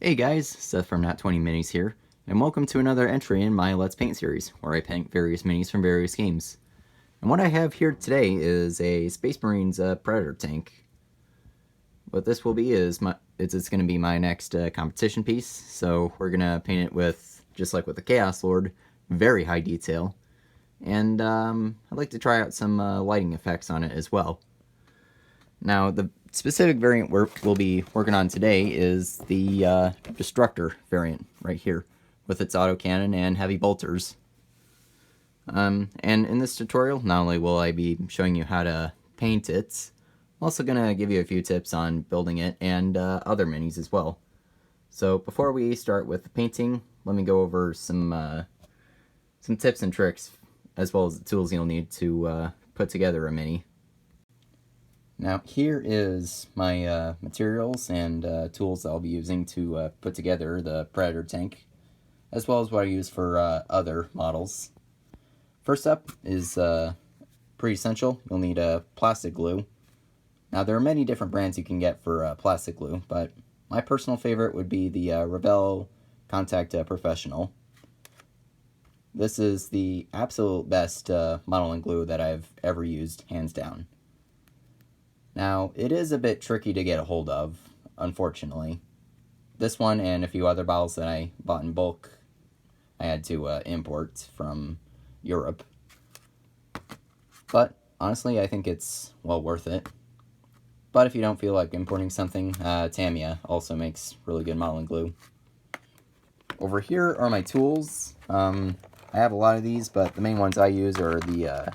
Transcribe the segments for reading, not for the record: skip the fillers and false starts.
Hey guys, Seth from Not 20 Minis here, and welcome to another entry in my Let's Paint series, where I paint various minis from various games. And what I have here today is a Space Marines Predator tank. What this will be is it's going to be my next competition piece, so we're going to paint it with, just like with the Chaos Lord, very high detail. And I'd like to try out some lighting effects on it as well. Now, the specific variant we'll be working on today is the Destructor variant right here, with its autocannon and heavy bolters. And in this tutorial, not only will I be showing you how to paint it, I'm also going to give you a few tips on building it and other minis as well. So before we start with the painting, let me go over some tips and tricks, as well as the tools you'll need to put together a mini. Now here is my materials and tools I'll be using to put together the Predator tank, as well as what I use for other models. First up is pretty essential. You'll need plastic glue. Now there are many different brands you can get for plastic glue, but my personal favorite would be the Rebel Contact Professional. This is the absolute best modeling glue that I've ever used, hands down. Now, it is a bit tricky to get a hold of, unfortunately. This one and a few other bottles that I bought in bulk, I had to import from Europe. But, honestly, I think it's well worth it. But if you don't feel like importing something, Tamiya also makes really good modeling glue. Over here are my tools. I have a lot of these, but the main ones I use are the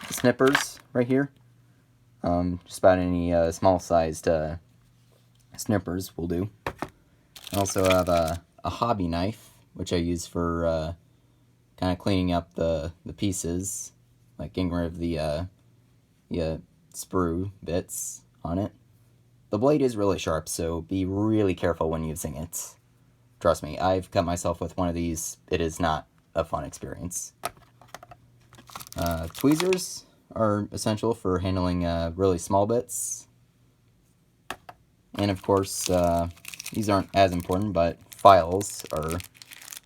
snippers right here. Just about any small-sized snippers will do. I also have a hobby knife, which I use for kind of cleaning up the pieces, like getting rid of the sprue bits on it. The blade is really sharp, so be really careful when using it. Trust me, I've cut myself with one of these. It is not a fun experience. Tweezers are essential for handling really small bits. And of course, these aren't as important, but files are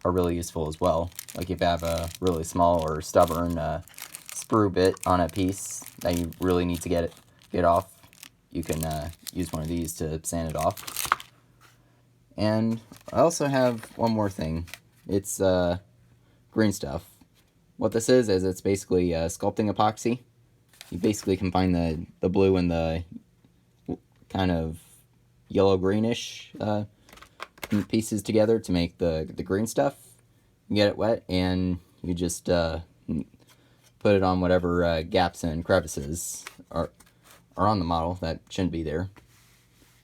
really useful as well. Like if you have a really small or stubborn sprue bit on a piece that you really need to get off, you can use one of these to sand it off. And I also have one more thing. It's green stuff. What this is it's basically sculpting epoxy. You basically combine the blue and the kind of yellow-greenish pieces together to make the green stuff. You get it wet, and you just put it on whatever gaps and crevices are on the model that shouldn't be there.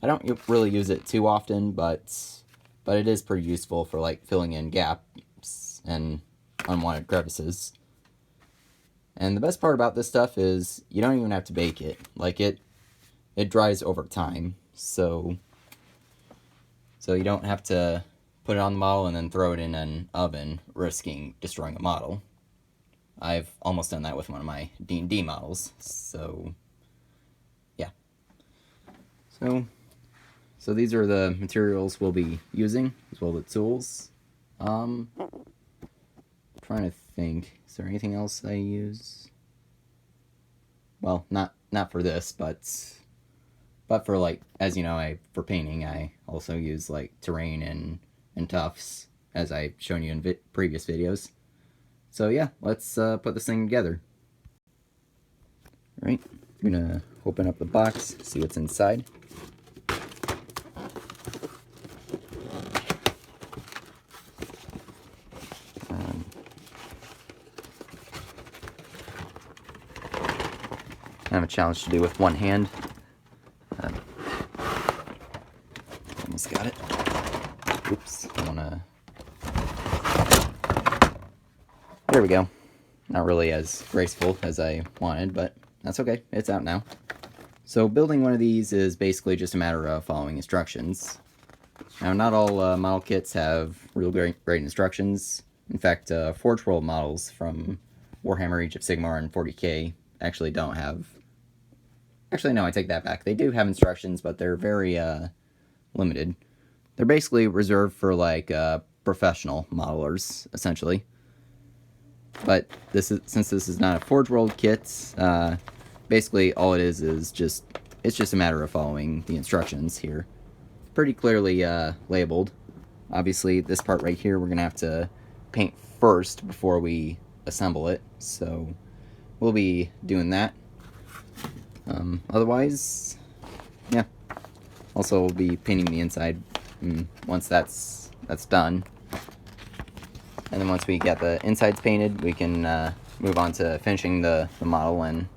I don't really use it too often, but it is pretty useful for like filling in gaps and unwanted crevices. And the best part about this stuff is you don't even have to bake it. Like it dries over time, so you don't have to put it on the model and then throw it in an oven, risking destroying a model. I've almost done that with one of my D&D models, so yeah. So these are the materials we'll be using, as well as the tools. Trying to think. Is there anything else I use? Well, not for this, but for like, as you know, for painting, I also use like terrain and tufts, as I've shown you in previous videos. So yeah, let's put this thing together. All right, I'm gonna open up the box, see what's inside. I have a challenge to do with one hand. Almost got it. Oops, there we go. Not really as graceful as I wanted, but that's okay. It's out now. So building one of these is basically just a matter of following instructions. Now, not all model kits have real great instructions. In fact, Forge World models from Warhammer Age of Sigmar and 40k actually don't have... Actually, no, I take that back. They do have instructions, but they're very limited. They're basically reserved for like professional modelers, essentially. But since this is not a Forge World kit, basically all it is just it's just a matter of following the instructions here. Pretty clearly labeled. Obviously, this part right here we're gonna have to paint first before we assemble it, so we'll be doing that. Otherwise, yeah. Also, we'll be painting the inside once that's done. And then once we get the insides painted, we can move on to finishing the model and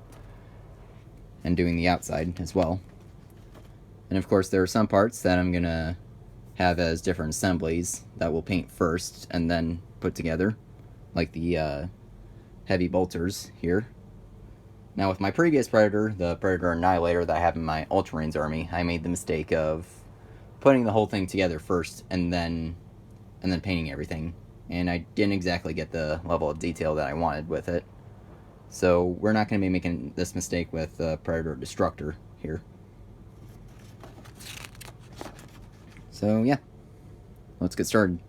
doing the outside as well. And of course, there are some parts that I'm gonna have as different assemblies that we'll paint first and then put together, like the heavy bolters here. Now with my previous Predator, the Predator Annihilator that I have in my Ultramarines army, I made the mistake of putting the whole thing together first and then painting everything. And I didn't exactly get the level of detail that I wanted with it. So we're not going to be making this mistake with Predator Destructor here. So yeah, let's get started.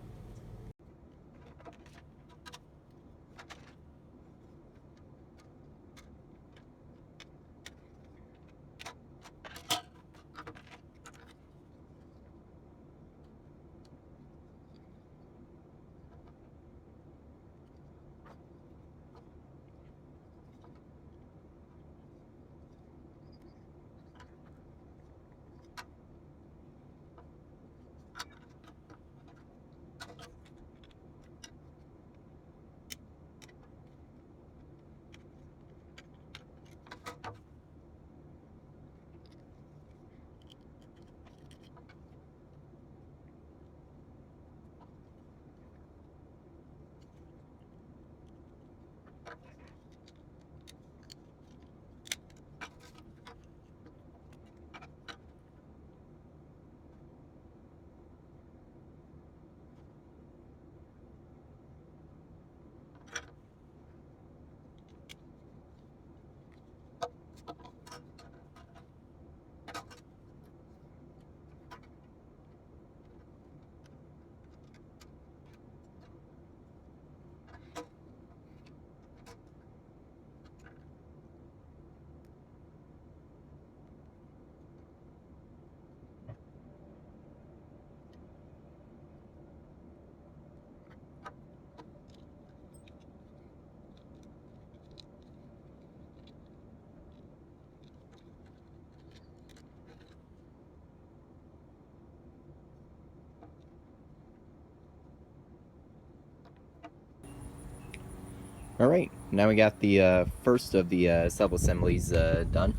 Alright, now we got the first of the sub-assemblies done.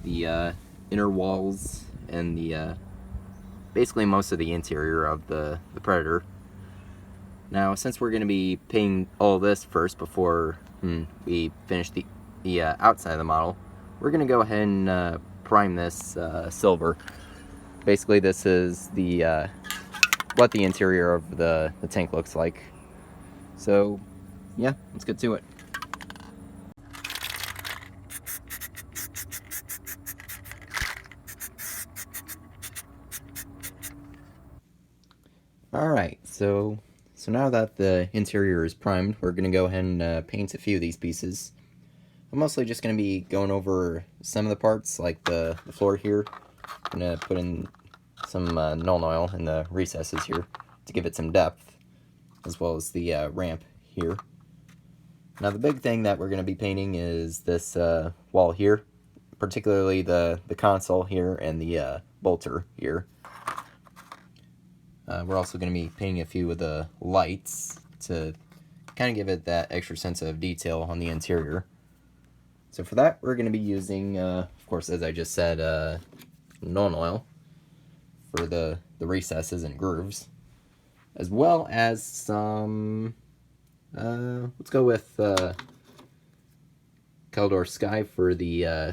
The inner walls and the basically most of the interior of the Predator. Now, since we're going to be painting all this first before we finish the outside of the model, we're going to go ahead and prime this silver. Basically, this is the what the interior of the tank looks like. So, yeah, let's get to it. Alright, so now that the interior is primed, we're going to go ahead and paint a few of these pieces. I'm mostly just going to be going over some of the parts, like the floor here. I'm going to put in some Nuln Oil in the recesses here to give it some depth, as well as the ramp here. Now the big thing that we're going to be painting is this wall here, particularly the console here and the bolter here. We're also going to be painting a few of the lights to kind of give it that extra sense of detail on the interior. So for that, we're going to be using, of course, as I just said, Nuln Oil for the recesses and grooves, as well as some, let's go with Keldor Sky for the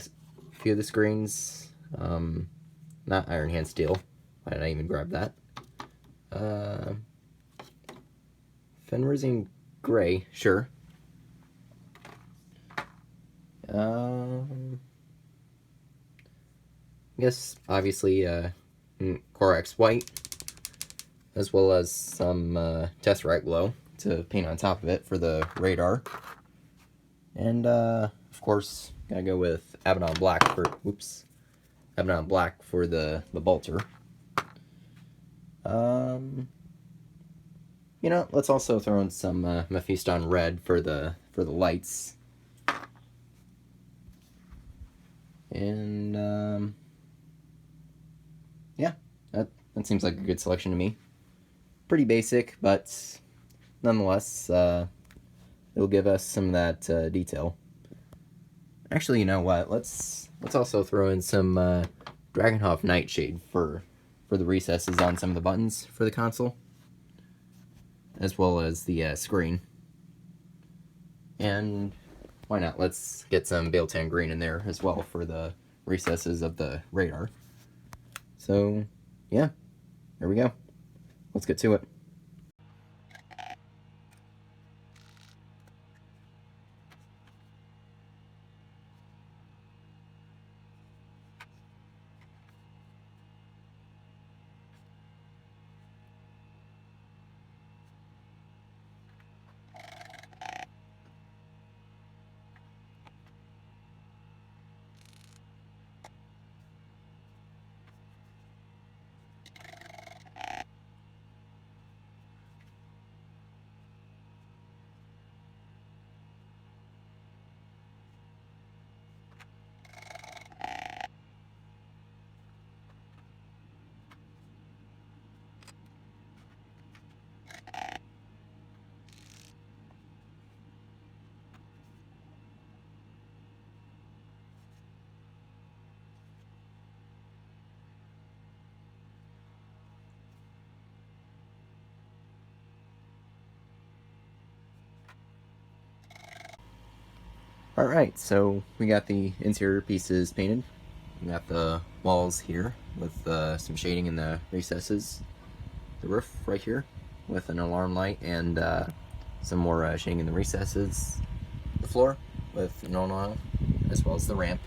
few of the screens, not Iron Hand Steel. Why did I even grab that? Fenrisian Gray, sure. I guess, obviously, Corax White as well as some Tesseract glow to paint on top of it for the radar. And of course, gotta go with Abaddon Black for the bolter. You know, let's also throw in some Mephiston Red for the lights. And yeah, that seems like a good selection to me. Pretty basic, but nonetheless, it'll give us some of that detail. Actually, you know what? Let's also throw in some Dragonhof Nightshade for the recesses on some of the buttons for the console, as well as the screen. And why not? Let's get some Baletan Green in there as well for the recesses of the radar. So, yeah, there we go. Let's get to it. Alright, so we got the interior pieces painted. We got the walls here with some shading in the recesses. The roof right here with an alarm light and some more shading in the recesses. The floor with an oil, as well as the ramp.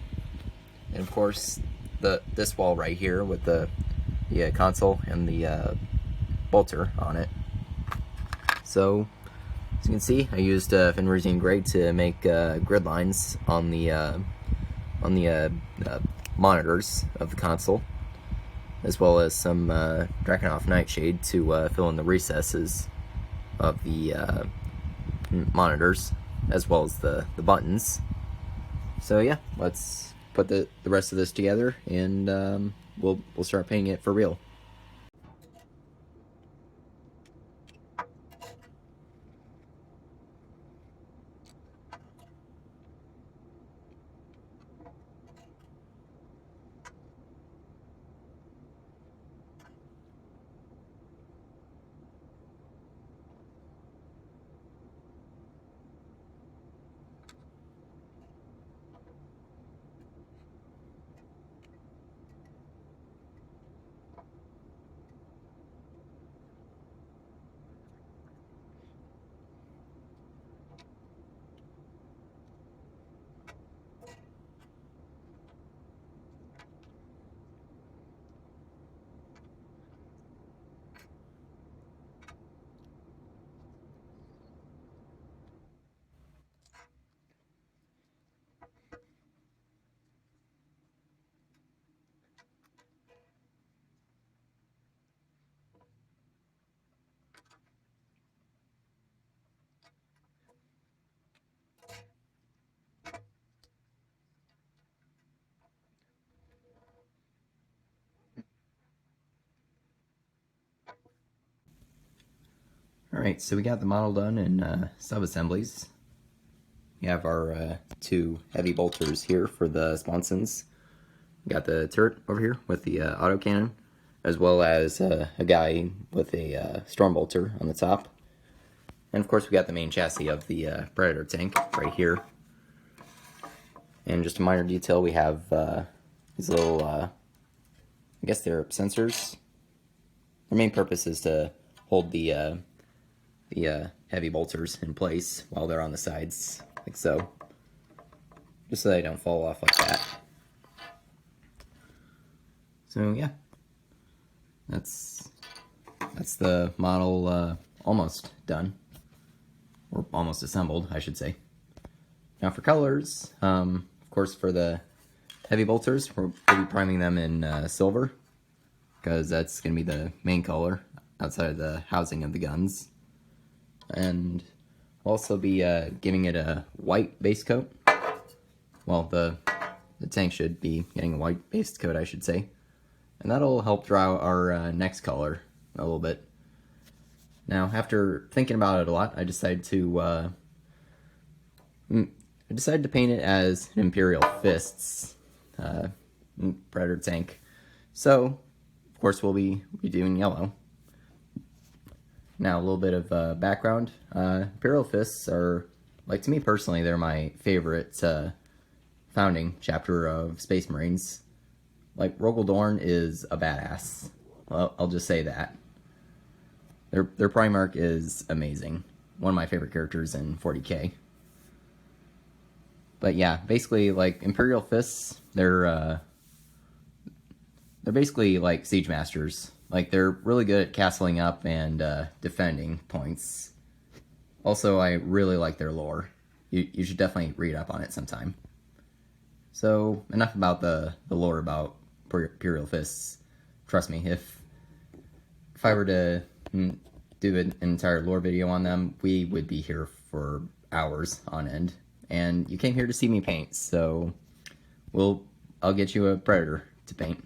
And of course, this wall right here with the console and the bolter on it. So, as you can see, I used Fenrisian Gray to make grid lines on the monitors of the console, as well as some Dragonhof Nightshade to fill in the recesses of the monitors, as well as the buttons. So yeah, let's put the rest of this together, and we'll start painting it for real. Alright, so we got the model done in sub-assemblies. We have our two heavy bolters here for the sponsons. We got the turret over here with the autocannon, as well as a guy with a storm bolter on the top. And of course we got the main chassis of the Predator tank right here. And just a minor detail, we have these little, I guess they're sensors. Their main purpose is to hold the heavy bolters in place while they're on the sides, like so. Just so they don't fall off like that. So yeah, that's that's the model almost done, or almost assembled, I should say. Now for colors, of course for the heavy bolters, we'll be priming them in silver, because that's going to be the main color outside of the housing of the guns. And we'll also be giving it a white base coat. Well, the tank should be getting a white base coat, I should say. And that'll help draw out our next color a little bit. Now, after thinking about it a lot, I decided to paint it as an Imperial Fists Predator tank. So, of course, we'll be doing yellow. Now, a little bit of background. Imperial Fists are, like, to me personally, they're my favorite founding chapter of Space Marines. Like, Rogel Dorn is a badass. Well, I'll just say that. Their Primarch is amazing. One of my favorite characters in 40k. But yeah, basically, like, Imperial Fists, they're basically like Siege Masters. Like, they're really good at castling up and defending points. Also, I really like their lore. You should definitely read up on it sometime. So, enough about the lore about Imperial Fists. Trust me, if I were to do an entire lore video on them, we would be here for hours on end. And you came here to see me paint, so I'll get you a Predator to paint.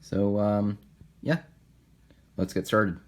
So, yeah, let's get started.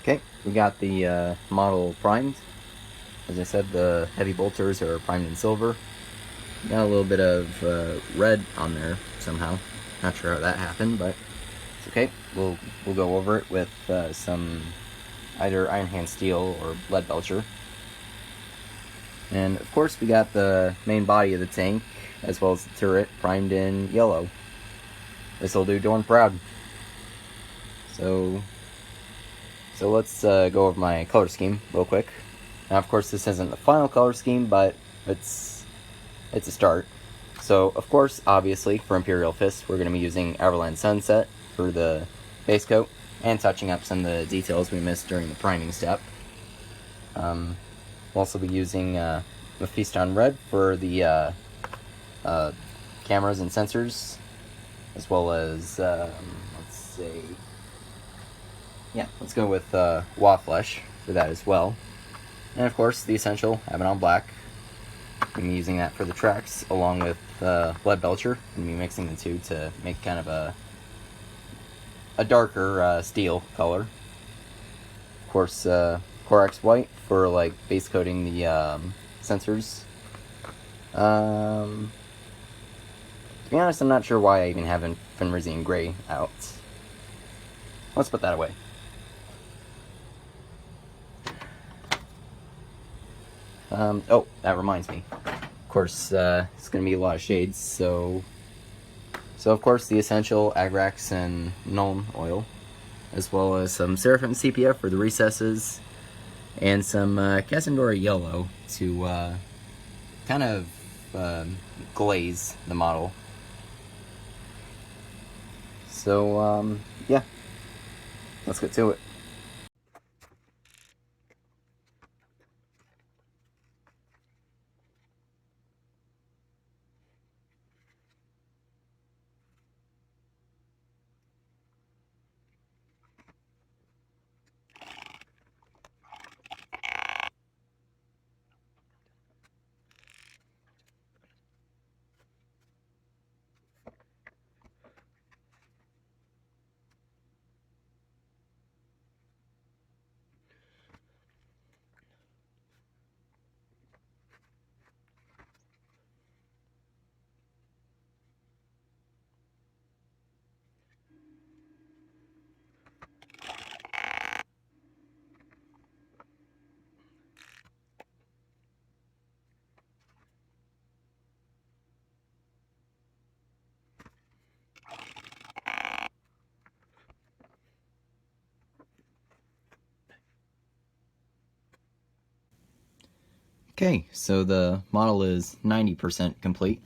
Okay, we got the model primed. As I said, the heavy bolters are primed in silver. Got a little bit of red on there somehow. Not sure how that happened, but it's okay. We'll go over it with some either Iron Hand Steel or Lead Belcher. And of course we got the main body of the tank, as well as the turret, primed in yellow. This'll do Dorn proud. So let's go over my color scheme real quick. Now, of course, this isn't the final color scheme, but it's a start. So, of course, obviously, for Imperial Fist, we're going to be using Everland Sunset for the base coat, and touching up some of the details we missed during the priming step. We'll also be using Mephiston Red for the cameras and sensors, as well as, let's go with Waflesh for that as well. And of course, the essential Abaddon Black. I'm using that for the tracks, along with Lead Belcher. I'm going to be mixing the two to make kind of a darker steel color. Of course, Corax White for like base coating the sensors. To be honest, I'm not sure why I even have Fenrisian Gray out. Let's put that away. Oh, that reminds me. Of course, it's going to be a lot of shades, so of course the essential Agrax and Nuln oil, as well as some Seraphim CPF for the recesses, and some Cassandora yellow to kind of glaze the model. So, yeah, let's get to it. Okay, so the model is 90% complete.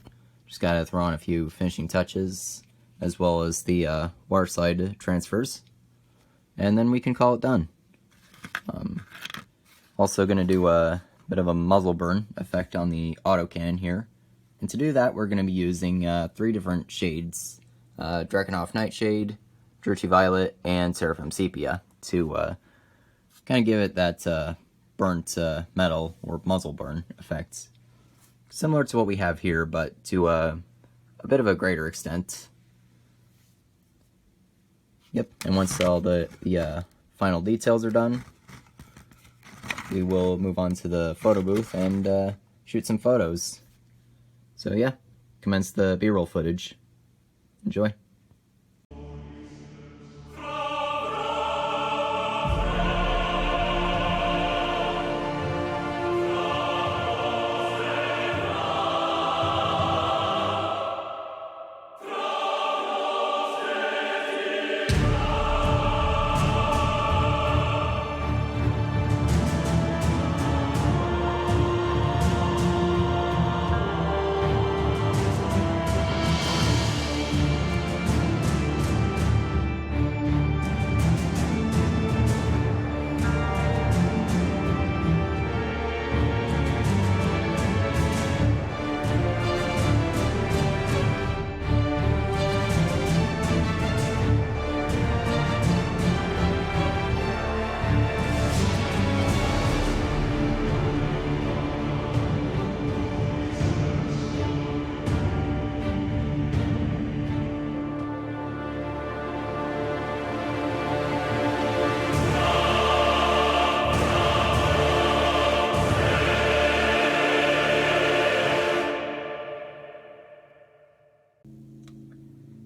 Just gotta throw on a few finishing touches, as well as the water slide transfers, and then we can call it done. Also gonna do a bit of a muzzle burn effect on the autocannon here, and to do that we're gonna be using 3 different shades, Drakenhof Nightshade, Dirty Violet, and Seraphim Sepia, to kind of give it that burnt metal or muzzle burn effect, similar to what we have here, but to a bit of a greater extent. Yep, and once all the final details are done, we will move on to the photo booth and shoot some photos. So yeah, commence the B-roll footage. Enjoy.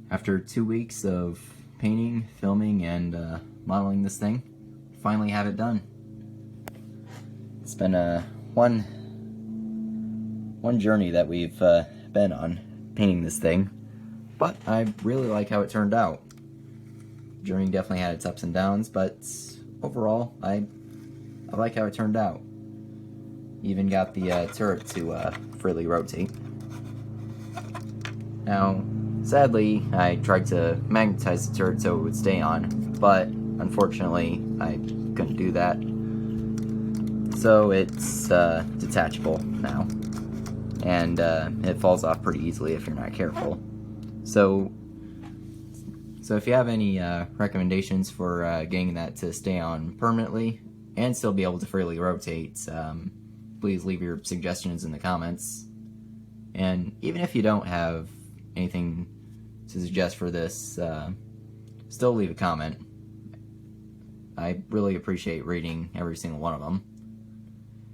After 2 weeks of painting, filming, and modeling this thing, finally have it done. It's been one journey that we've been on painting this thing, but I really like how it turned out. The journey definitely had its ups and downs, but overall, I like how it turned out. Even got the turret to freely rotate. Now, sadly, I tried to magnetize the turret so it would stay on, but unfortunately, I couldn't do that. So it's detachable now, and it falls off pretty easily if you're not careful. So if you have any recommendations for getting that to stay on permanently and still be able to freely rotate, please leave your suggestions in the comments. And even if you don't have anything to suggest for this, still leave a comment. I really appreciate reading every single one of them.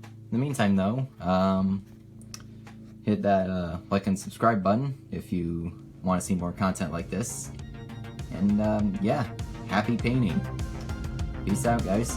In the meantime, though, hit that like and subscribe button if you want to see more content like this. And yeah, happy painting. Peace out, guys.